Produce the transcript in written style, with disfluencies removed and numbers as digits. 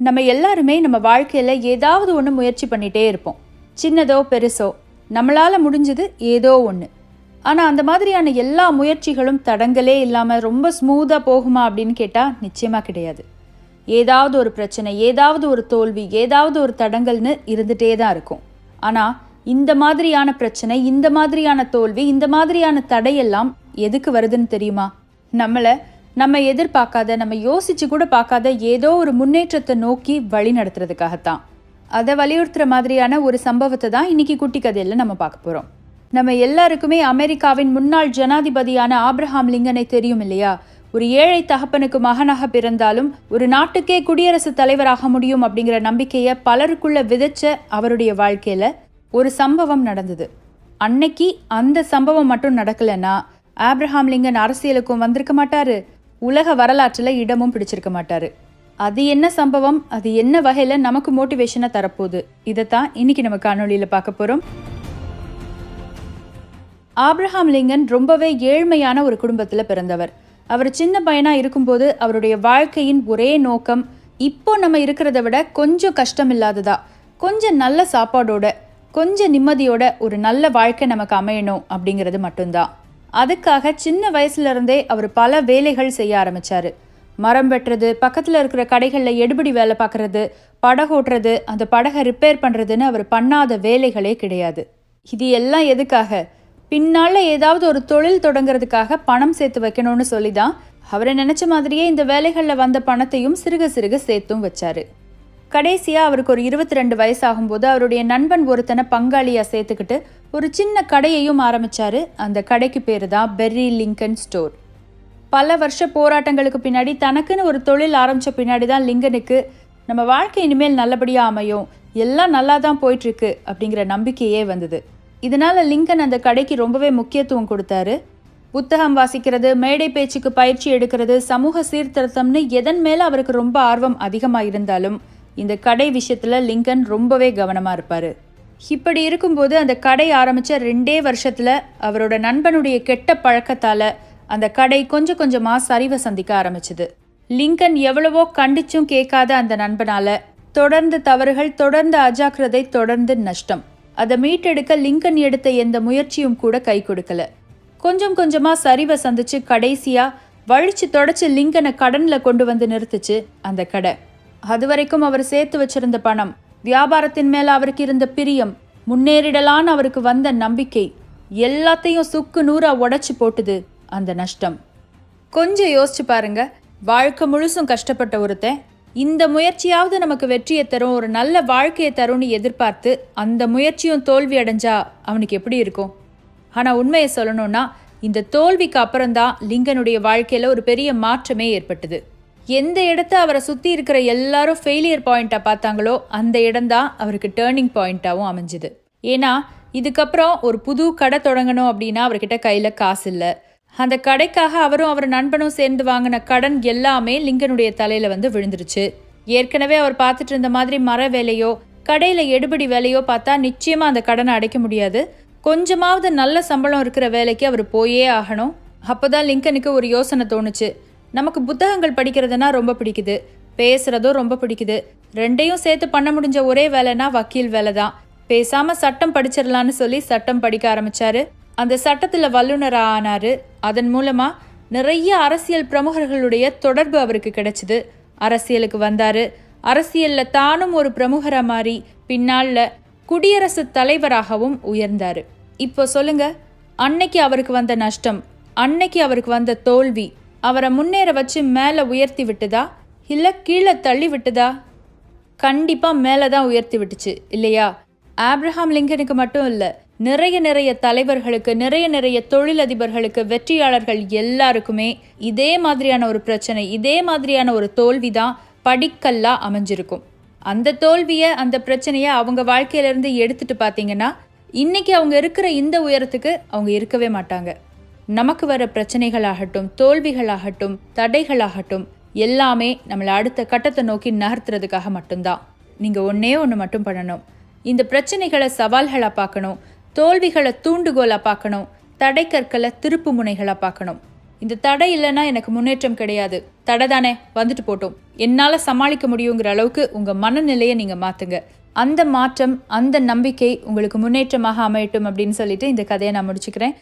நம்ம எல்லாருமே நம்ம வாழ்க்கையில் ஏதாவது ஒன்று முயற்சி பண்ணிகிட்டே இருப்போம். சின்னதோ பெருசோ நம்மளால் முடிஞ்சது ஏதோ ஒன்று. ஆனால் அந்த மாதிரியான எல்லா முயற்சிகளும் தடங்களே இல்லாமல் ரொம்ப ஸ்மூத்தாக போகுமா அப்படின்னு கேட்டால் நிச்சயமாக கிடையாது. ஏதாவது ஒரு பிரச்சனை, ஏதாவது ஒரு தோல்வி, ஏதாவது ஒரு தடங்கல்னு இருந்துகிட்டே தான் இருக்கும். ஆனால் இந்த மாதிரியான பிரச்சனை, இந்த மாதிரியான தோல்வி, இந்த மாதிரியான தடையெல்லாம் எதுக்கு வருதுன்னு தெரியுமா? நம்ம எதிர்பார்க்காத, நம்ம யோசிச்சு கூட பார்க்காத ஏதோ ஒரு முன்னேற்றத்தை நோக்கி வழி நடத்துறதுக்காகத்தான். அதை வலியுறுத்துற மாதிரியான ஒரு சம்பவத்தை தான் இன்னைக்கு குட்டி கதையில் நம்ம பார்க்க போகிறோம். நம்ம எல்லாருக்குமே அமெரிக்காவின் முன்னாள் ஜனாதிபதியான ஆப்ரஹாம் லிங்கனை தெரியும் இல்லையா? ஒரு ஏழை தகப்பனுக்கு மகனாக பிறந்தாலும் ஒரு நாட்டுக்கே குடியரசுத் தலைவராக முடியும் அப்படிங்கிற நம்பிக்கையை பலருக்குள்ள விதைச்ச அவருடைய வாழ்க்கையில் ஒரு சம்பவம் நடந்தது. அன்னைக்கு அந்த சம்பவம் மட்டும் நடக்கலைன்னா ஆப்ரஹாம் லிங்கன் அரசியலுக்கும் வந்திருக்க மாட்டாரு, உலக வரலாற்றில் இடமும் பிடிச்சிருக்க மாட்டாரு. அது என்ன சம்பவம், அது என்ன வகையில் நமக்கு மோட்டிவேஷனை தரப்போகுது, இதைத்தான் இன்னைக்கு நம்ம காணொலியில் பார்க்க போகிறோம். ஆப்ரஹாம் லிங்கன் ரொம்பவே ஏழ்மையான ஒரு குடும்பத்தில் பிறந்தவர். அவர் சின்ன பையனாக இருக்கும்போது அவருடைய வாழ்க்கையின் ஒரே நோக்கம் இப்போ நம்ம இருக்கிறத விட கொஞ்சம் கஷ்டம் இல்லாததா, கொஞ்சம் நல்ல சாப்பாடோட, கொஞ்சம் நிம்மதியோட ஒரு நல்ல வாழ்க்கை நமக்கு அமையணும் அப்படிங்கிறது மட்டும்தான். அதுக்காக சின்ன வயசுலேருந்தே அவர் பல வேலைகள் செய்ய ஆரம்பித்தார். மரம் வெட்டுறது, பக்கத்தில் இருக்கிற கடைகளில் எடுபடி வேலை பார்க்குறது, படகோட்டுறது, அந்த படகை ரிப்பேர் பண்ணுறதுன்னு அவர் பண்ணாத வேலைகளே கிடையாது. இது எல்லாம் எதுக்காக? பின்னால் ஏதாவது ஒரு தொழில் தொடங்கிறதுக்காக பணம் சேர்த்து வைக்கணும்னு சொல்லி தான் அவரை நினச்ச மாதிரியே இந்த வேலைகளில் வந்த பணத்தையும் சிறுக சிறுக சேர்த்தும் வச்சார். கடைசியாக அவருக்கு ஒரு 22 வயசாகும்போது அவருடைய நண்பன் ஒருத்தனை பங்காளியாக சேர்த்துக்கிட்டு ஒரு சின்ன கடையையும் ஆரம்பித்தார். அந்த கடைக்கு பேர் தான் பெர்ரி லிங்கன் ஸ்டோர். பல வருஷ போராட்டங்களுக்கு பின்னாடி தனக்குன்னு ஒரு தொழில் ஆரம்பித்த பின்னாடி தான் லிங்கனுக்கு நம்ம வாழ்க்கை இனிமேல் நல்லபடியாக அமையும், எல்லாம் நல்லா தான் போயிட்டுருக்கு அப்படிங்கிற நம்பிக்கையே வந்தது. இதனால் லிங்கன் அந்த கடைக்கு ரொம்பவே முக்கியத்துவம் கொடுத்தாரு. புத்தகம் வாசிக்கிறது, மேடை பேச்சுக்கு பயிற்சி எடுக்கிறது, சமூக சீர்திருத்தம்னு எதன் மேலே அவருக்கு ரொம்ப ஆர்வம் அதிகமாக இருந்தாலும் இந்த கடை விஷயத்தில் லிங்கன் ரொம்பவே கவனமாக இருப்பார். இப்படி இருக்கும்போது அந்த கடை ஆரம்பித்த 2 வருஷத்தில் அவரோட நண்பனுடைய கெட்ட பழக்கத்தால் அந்த கடை கொஞ்சம் கொஞ்சமாக சரிவை சந்திக்க ஆரம்பிச்சுது. லிங்கன் எவ்வளவோ கண்டிச்சும் கேட்காத அந்த நண்பனால் தொடர்ந்து தவறுகள், தொடர்ந்து அஜாக்கிரதை, தொடர்ந்து நஷ்டம். அதை மீட்டெடுக்க லிங்கன் எடுத்த எந்த முயற்சியும் கூட கை கொடுக்கல. கொஞ்சம் கொஞ்சமாக சரிவை சந்திச்சு கடைசியாக வழிச்சு தொடச்சி லிங்கனை கடனில் கொண்டு வந்து நிறுத்துச்சு அந்த கடை. அது வரைக்கும் அவர் சேர்த்து வச்சிருந்த பணம், வியாபாரத்தின் மேல அவருக்கு இருந்த பிரியம், முன்னேறிடலான்னு அவருக்கு வந்த நம்பிக்கை எல்லாத்தையும் சுக்கு நூறா உடைச்சு போட்டுது அந்த நஷ்டம். கொஞ்சம் யோசிச்சு பாருங்க, வாழ்க்கை முழுசும் கஷ்டப்பட்ட ஒருத்தன் இந்த முயற்சியாவது நமக்கு வெற்றியை தரும், ஒரு நல்ல வாழ்க்கையை தரும்னு எதிர்பார்த்து அந்த முயற்சியும் தோல்வி அடைஞ்சா அவனுக்கு எப்படி இருக்கும்? ஆனால் உண்மையை சொல்லணும்னா இந்த தோல்விக்கு அப்புறம்தான் லிங்கனுடைய வாழ்க்கையில் ஒரு பெரிய மாற்றமே ஏற்பட்டது. எந்த இடத்த அவரை சுற்றி இருக்கிற எல்லாரும் ஃபெயிலியர் பாயிண்ட்டாக பார்த்தாங்களோ அந்த இடம்தான் அவருக்கு டேர்னிங் பாயிண்ட்டாகவும் அமைஞ்சுது. ஏன்னா இதுக்கப்புறம் ஒரு புது கடை தொடங்கணும் அப்படின்னா அவர்கிட்ட கையில் காசு இல்லை. அந்த கடைக்காக அவரும் அவர் நண்பனும் சேர்ந்து வாங்கின கடன் எல்லாமே லிங்கனுடைய தலையில் வந்து விழுந்துருச்சு. ஏற்கனவே அவர் பார்த்துட்டு இருந்த மாதிரி மர வேலையோ கடையில் எடுபடி வேலையோ பார்த்தா நிச்சயமாக அந்த கடனை அடைக்க முடியாது. கொஞ்சமாவது நல்ல சம்பளம் இருக்கிற வேலைக்கு அவர் போயே ஆகணும். அப்போ தான் லிங்கனுக்கு ஒரு யோசனை தோணுச்சு. நமக்கு புத்தகங்கள் படிக்கிறதுனா ரொம்ப பிடிக்குது, பேசுகிறதும் ரொம்ப பிடிக்குது, ரெண்டையும் சேர்த்து பண்ண முடிஞ்ச ஒரே வேலைனா வக்கீல் வேலை தான். பேசாமல் சட்டம் படிச்சிடலான்னு சொல்லி சட்டம் படிக்க ஆரம்பித்தார். அந்த சட்டத்தில் வல்லுநராக ஆனார். அதன் மூலமாக நிறைய அரசியல் பிரமுகர்களுடைய தொடர்பு அவருக்கு கிடைச்சிது. அரசியலுக்கு வந்தார். அரசியலில் தானும் ஒரு பிரமுகராக மாறி பின்னால் குடியரசுத் தலைவராகவும் உயர்ந்தார். இப்போ சொல்லுங்க, அன்னைக்கு அவருக்கு வந்த நஷ்டம், அன்னைக்கு அவருக்கு வந்த தோல்வி அவரை முன்னேற வச்சு மேலே உயர்த்தி விட்டுதா இல்லை கீழே தள்ளி விட்டுதா? கண்டிப்பாக மேலே தான் உயர்த்தி விட்டுச்சு இல்லையா? ஆப்ரஹாம் லிங்கனுக்கு மட்டும் இல்லை, நிறைய தலைவர்களுக்கு, நிறைய தொழிலதிபர்களுக்கு, வெற்றியாளர்கள் எல்லாருக்குமே இதே மாதிரியான ஒரு பிரச்சனை, இதே மாதிரியான ஒரு தோல்வி தான் படிக்கல்லா அமைஞ்சிருக்கும். அந்த தோல்வியை, அந்த பிரச்சனையை அவங்க வாழ்க்கையிலேருந்து எடுத்துட்டு பார்த்தீங்கன்னா இன்னைக்கு அவங்க இருக்கிற இந்த உயரத்துக்கு அவங்க இருக்கவே மாட்டாங்க. நமக்கு வர பிரச்சனைகளாகட்டும், தோல்விகளாகட்டும், தடைகளாகட்டும் எல்லாமே நம்மளை அடுத்த கட்டத்தை நோக்கி நகர்த்துறதுக்காக மட்டும்தான். நீங்கள் ஒன்று மட்டும் பண்ணணும், இந்த பிரச்சனைகளை சவால்களாக பார்க்கணும், தோல்விகளை தூண்டுகோலாக பார்க்கணும், தடைக்கற்களை திருப்பு முனைகளாக பார்க்கணும். இந்த தடை இல்லைன்னா எனக்கு முன்னேற்றம் கிடையாது, தடை தானே வந்துட்டு போட்டோம், என்னால் சமாளிக்க முடியுங்கிற அளவுக்கு உங்கள் மனநிலையை நீங்கள் மாற்றுங்க. அந்த மாற்றம், அந்த நம்பிக்கை உங்களுக்கு முன்னேற்றமாக அமையட்டும் அப்படின்னு சொல்லிட்டு இந்த கதையை நான் முடிச்சுக்கிறேன்.